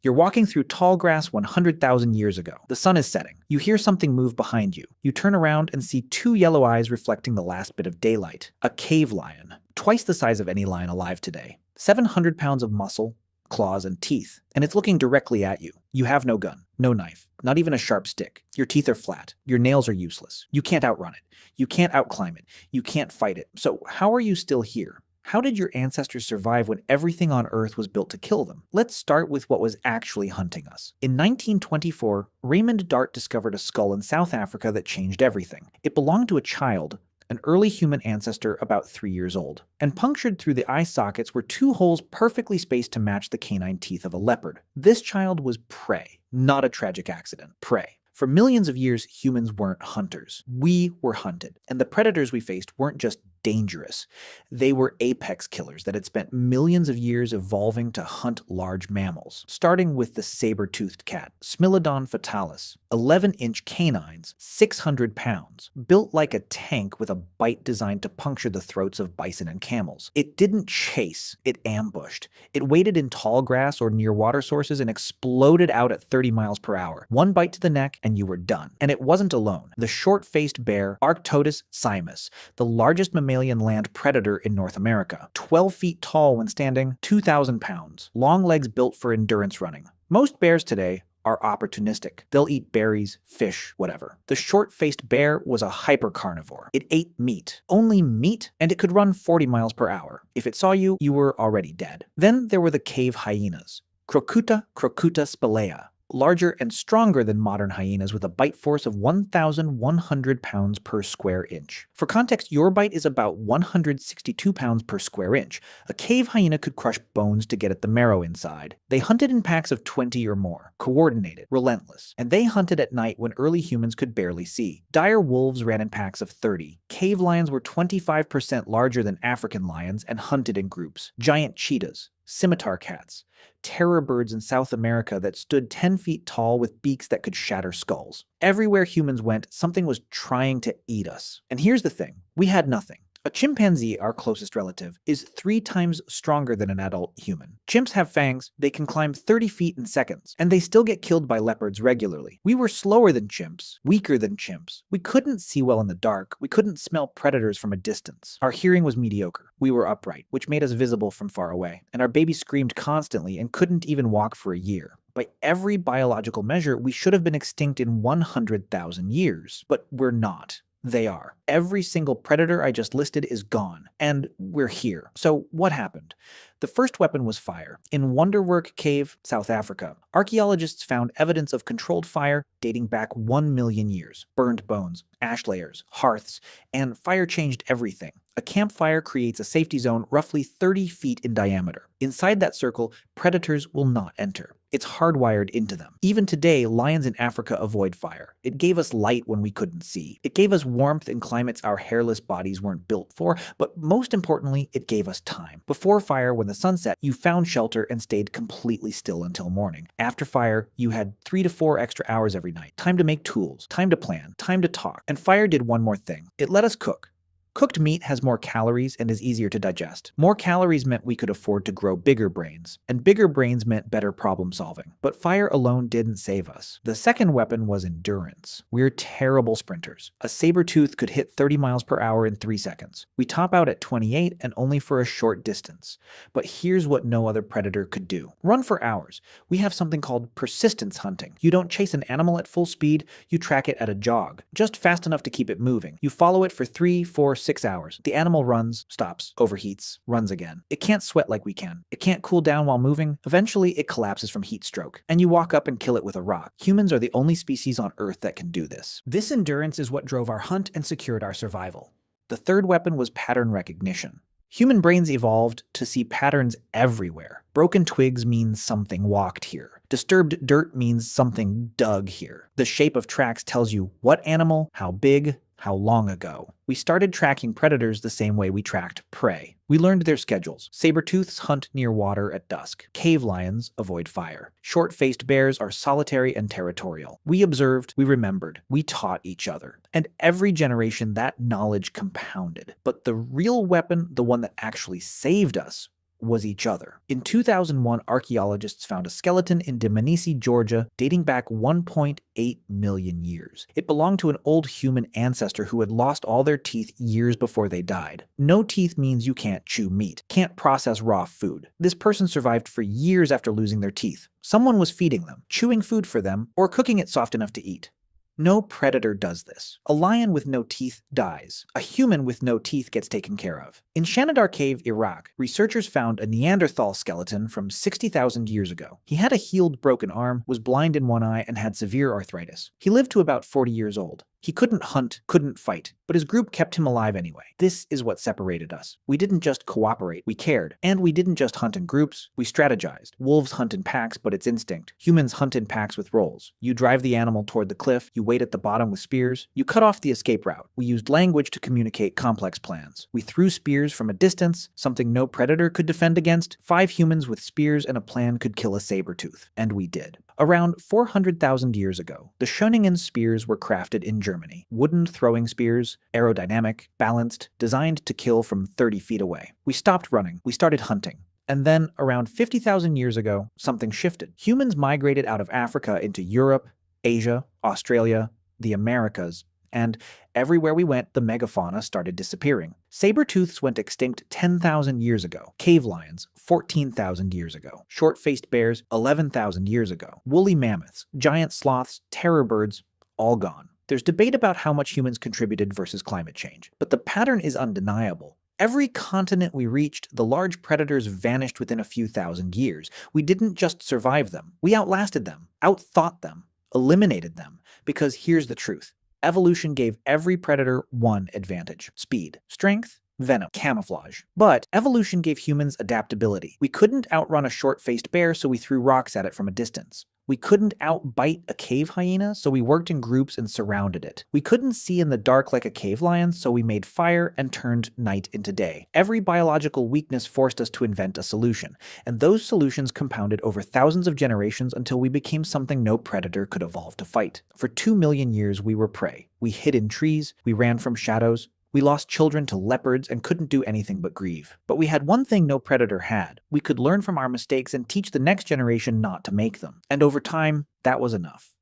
You're walking through tall grass 100,000 years ago. The sun is setting. You hear something move behind you. You turn around and see two yellow eyes reflecting the last bit of daylight. A cave lion, twice the size of any lion alive today. 700 pounds of muscle, claws, and teeth, and it's looking directly at you. You have no gun, no knife, not even a sharp stick. Your teeth are flat. Your nails are useless. You can't outrun it. You can't outclimb it. You can't fight it. So how are you still here? How did your ancestors survive when everything on Earth was built to kill them? Let's start with what was actually hunting us. In 1924, Raymond Dart discovered a skull in South Africa that changed everything. It belonged to a child, an early human ancestor about 3 years old, and punctured through the eye sockets were two holes perfectly spaced to match the canine teeth of a leopard. This child was prey, not a tragic accident. Prey. For millions of years, humans weren't hunters. We were hunted, and the predators we faced weren't just dangerous. They were apex killers that had spent millions of years evolving to hunt large mammals, starting with the saber-toothed cat, Smilodon fatalis, 11-inch canines, 600 pounds, built like a tank with a bite designed to puncture the throats of bison and camels. It didn't chase, it ambushed. It waited in tall grass or near water sources and exploded out at 30 miles per hour. One bite to the neck and you were done. And it wasn't alone. The short-faced bear, Arctodus simus, the largest mammalian land predator in North America, 12 feet tall when standing, 2,000 pounds, long legs built for endurance running. Most bears today are opportunistic. They'll eat berries, fish, whatever. The short-faced bear was a hypercarnivore. It ate meat. Only meat, and it could run 40 miles per hour. If it saw you, you were already dead. Then there were the cave hyenas, Crocuta spelaea. Larger and stronger than modern hyenas with a bite force of 1,100 pounds per square inch. For context, your bite is about 162 pounds per square inch. A cave hyena could crush bones to get at the marrow inside. They hunted in packs of 20 or more, coordinated, relentless, and they hunted at night when early humans could barely see. Dire wolves ran in packs of 30. Cave lions were 25% larger than African lions and hunted in groups. Giant cheetahs, scimitar cats, terror birds in South America that stood 10 feet tall with beaks that could shatter skulls. Everywhere humans went, something was trying to eat us. And here's the thing, we had nothing. A chimpanzee, our closest relative, is 3 times stronger than an adult human. Chimps have fangs, they can climb 30 feet in seconds, and they still get killed by leopards regularly. We were slower than chimps, weaker than chimps. We couldn't see well in the dark, we couldn't smell predators from a distance. Our hearing was mediocre. We were upright, which made us visible from far away, and our baby screamed constantly and couldn't even walk for a year. By every biological measure, we should have been extinct in 100,000 years, but we're not. They are. Every single predator I just listed is gone, and we're here. So what happened? The first weapon was fire. In Wonderwerk Cave, South Africa, archaeologists found evidence of controlled fire dating back 1 million years. Burned bones, ash layers, hearths, and fire changed everything. A campfire creates a safety zone roughly 30 feet in diameter. Inside that circle, predators will not enter. It's hardwired into them. Even today, lions in Africa avoid fire. It gave us light when we couldn't see. It gave us warmth in climates our hairless bodies weren't built for, but most importantly, it gave us time. Before fire, when the sun set, you found shelter and stayed completely still until morning. After fire, you had 3 to 4 extra hours every night. Time to make tools, time to plan, time to talk. And fire did one more thing. It let us cook. Cooked meat has more calories and is easier to digest. More calories meant we could afford to grow bigger brains, and bigger brains meant better problem solving. But fire alone didn't save us. The second weapon was endurance. We're terrible sprinters. A saber-tooth could hit 30 miles per hour in 3 seconds. We top out at 28 and only for a short distance. But here's what no other predator could do. Run for hours. We have something called persistence hunting. You don't chase an animal at full speed, you track it at a jog, just fast enough to keep it moving. You follow it for 3, 4, 6 hours. The animal runs, stops, overheats, runs again. It can't sweat like we can. It can't cool down while moving. Eventually, it collapses from heat stroke, and you walk up and kill it with a rock. Humans are the only species on Earth that can do this. This endurance is what drove our hunt and secured our survival. The third weapon was pattern recognition. Human brains evolved to see patterns everywhere. Broken twigs means something walked here. Disturbed dirt means something dug here. The shape of tracks tells you what animal, how big, how long ago. We started tracking predators the same way we tracked prey. We learned their schedules. Saber-tooths hunt near water at dusk. Cave lions avoid fire. Short-faced bears are solitary and territorial. We observed, we remembered, we taught each other. And every generation that knowledge compounded. But the real weapon, the one that actually saved us, was each other. In 2001, archaeologists found a skeleton in Dmanisi, Georgia, dating back 1.8 million years. It belonged to an old human ancestor who had lost all their teeth years before they died. No teeth means you can't chew meat, can't process raw food. This person survived for years after losing their teeth. Someone was feeding them, chewing food for them, or cooking it soft enough to eat. No predator does this. A lion with no teeth dies. A human with no teeth gets taken care of. In Shanidar Cave, Iraq, researchers found a Neanderthal skeleton from 60,000 years ago. He had a healed broken arm, was blind in one eye, and had severe arthritis. He lived to about 40 years old. He couldn't hunt, couldn't fight, but his group kept him alive anyway. This is what separated us. We didn't just cooperate, we cared. And we didn't just hunt in groups, we strategized. Wolves hunt in packs, but it's instinct. Humans hunt in packs with roles. You drive the animal toward the cliff, you wait at the bottom with spears, you cut off the escape route. We used language to communicate complex plans. We threw spears from a distance, something no predator could defend against. 5 humans with spears and a plan could kill a saber-tooth. And we did. Around 400,000 years ago, the Schöningen spears were crafted in Germany. Wooden throwing spears, aerodynamic, balanced, designed to kill from 30 feet away. We stopped running. We started hunting. And then, around 50,000 years ago, something shifted. Humans migrated out of Africa into Europe, Asia, Australia, the Americas, and everywhere we went, the megafauna started disappearing. Saber-tooths went extinct 10,000 years ago. Cave lions, 14,000 years ago. Short-faced bears, 11,000 years ago. Woolly mammoths, giant sloths, terror birds, all gone. There's debate about how much humans contributed versus climate change, but the pattern is undeniable. Every continent we reached, the large predators vanished within a few thousand years. We didn't just survive them. We outlasted them, outthought them, eliminated them. Because here's the truth. Evolution gave every predator one advantage: speed, strength, venom, camouflage. But evolution gave humans adaptability. We couldn't outrun a short-faced bear, so we threw rocks at it from a distance. We couldn't outbite a cave hyena, so we worked in groups and surrounded it. We couldn't see in the dark like a cave lion, so we made fire and turned night into day. Every biological weakness forced us to invent a solution, and those solutions compounded over thousands of generations until we became something no predator could evolve to fight. For 2 million years, we were prey. We hid in trees, we ran from shadows, we lost children to leopards and couldn't do anything but grieve. But we had one thing no predator had. We could learn from our mistakes and teach the next generation not to make them. And over time, that was enough.